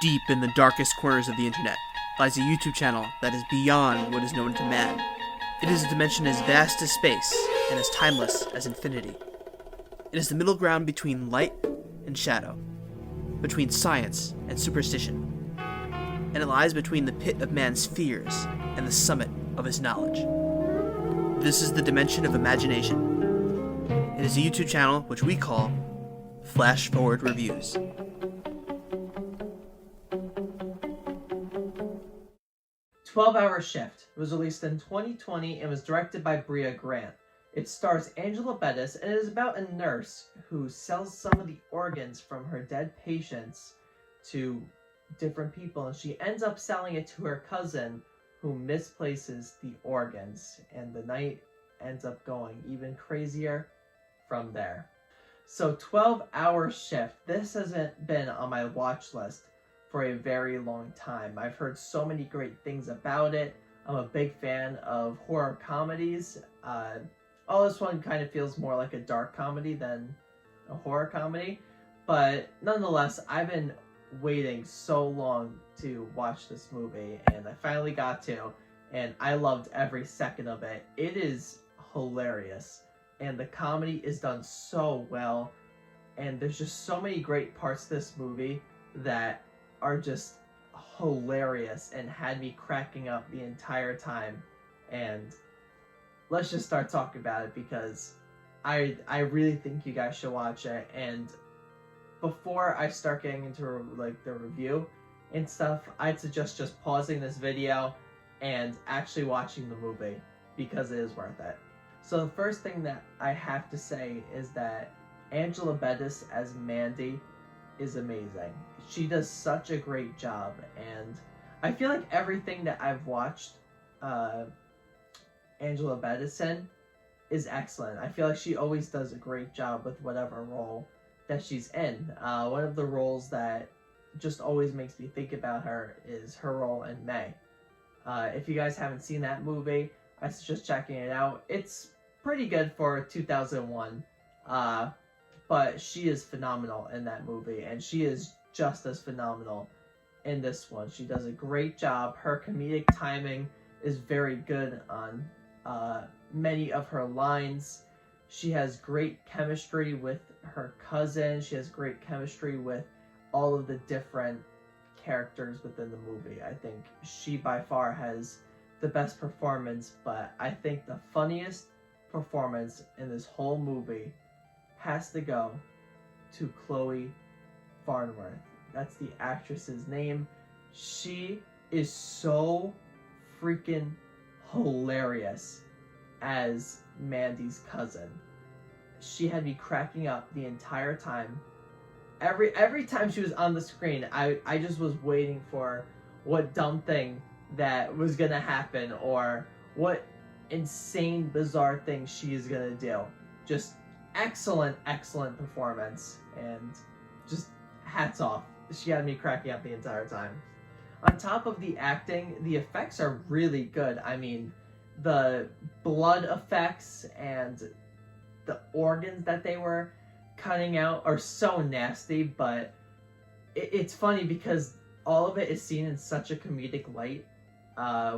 Deep in the darkest corners of the internet lies a YouTube channel that is beyond what is known to man. It is a dimension as vast as space and as timeless as infinity. It is the middle ground between light and shadow, between science and superstition, and it lies between the pit of man's fears and the summit of his knowledge. This is the dimension of imagination. It is a YouTube channel which we call Flash Forward Reviews. "12-Hour Shift" was released in 2020 and was directed by Brea Grant. It stars Angela Bettis and it is about a nurse who sells some of the organs from her dead patients to different people, and she ends up selling it to her cousin who misplaces the organs, and the night ends up going even crazier from there. So 12-Hour Shift, this hasn't been on my watch list for a very long time. I've heard so many great things about it. I'm a big fan of horror comedies. This one kind of feels more like a dark comedy than a horror comedy, but nonetheless, I've been waiting so long to watch this movie, and I finally got to, and I loved every second of it. It is hilarious, and the comedy is done so well, and there's just so many great parts of this movie that are just hilarious and had me cracking up the entire time. And let's just start talking about it, because I really think you guys should watch it. And before I start getting into the review and stuff, I'd suggest just pausing this video and actually watching the movie, because it is worth it. So the first thing that I have to say is that Angela Bettis as Mandy is amazing. She does such a great job, and I feel like everything that I've watched Angela Bettis in is excellent. I feel like she always does a great job with whatever role that she's in. One of the roles that just always makes me think about her is her role in May. If you guys haven't seen that movie, I suggest checking it out. It's pretty good for 2001, but she is phenomenal in that movie, and she is just as phenomenal in this one. She does a great job. Her comedic timing is very good on many of her lines. She has great chemistry with her cousin. She has great chemistry with all of the different characters within the movie. I think she by far has the best performance, but I think the funniest performance in this whole movie has to go to Chloe Farnworth. That's the actress's name. She is so freaking hilarious as Mandy's cousin. She had me cracking up the entire time. Every time she was on the screen, I just was waiting for what dumb thing that was gonna happen, or what insane, bizarre thing she is gonna do. Just excellent performance, and just hats off. She had me cracking up the entire time. On top of the acting, the effects are really good. I mean, the blood effects and the organs that they were cutting out are so nasty, but it's funny because all of it is seen in such a comedic light.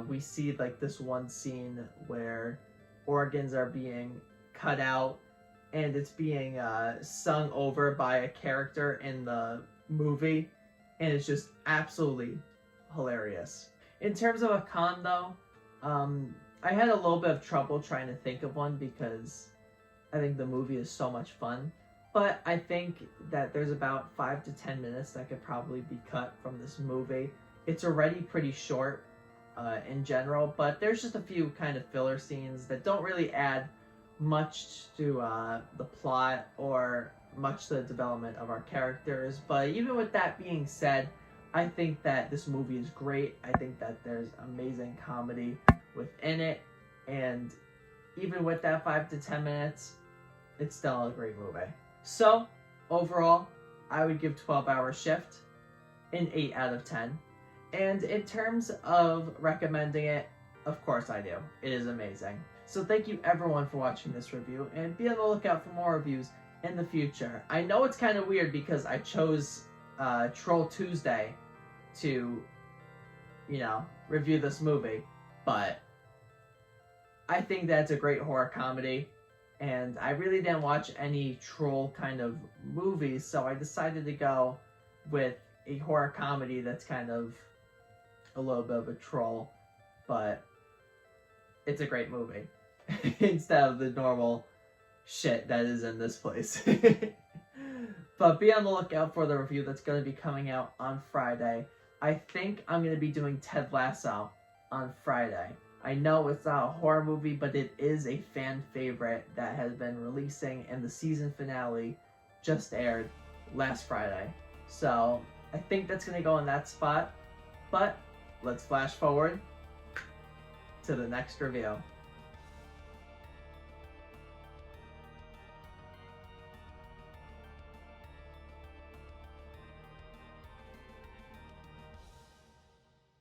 We see this one scene where organs are being cut out, and it's being sung over by a character in the movie, and it's just absolutely hilarious. In terms of a con, though, I had a little bit of trouble trying to think of one, because I think the movie is so much fun, but I think that there's about 5 to 10 minutes that could probably be cut from this movie. It's already pretty short in general, but there's just a few kind of filler scenes that don't really add much to the plot or much to the development of our characters. But even with that being said, I think that this movie is great. I think that there's amazing comedy within it, and even with that 5 to 10 minutes, it's still a great movie. So overall, I would give 12-Hour Shift an 8 out of 10. And in terms of recommending it, of course I do. It is amazing. So thank you everyone for watching this review, and be on the lookout for more reviews in the future. I know it's kind of weird because I chose Troll Tuesday to, review this movie, but I think that's a great horror comedy, and I really didn't watch any troll kind of movies, so I decided to go with a horror comedy that's kind of a little bit of a troll, but it's a great movie instead of the normal shit that is in this place. But be on the lookout for the review that's going to be coming out on Friday. I think I'm going to be doing Ted Lasso on Friday. I know it's not a horror movie, but it is a fan favorite that has been releasing, and the season finale just aired last Friday. So I think that's going to go in that spot. But let's flash forward to the next review.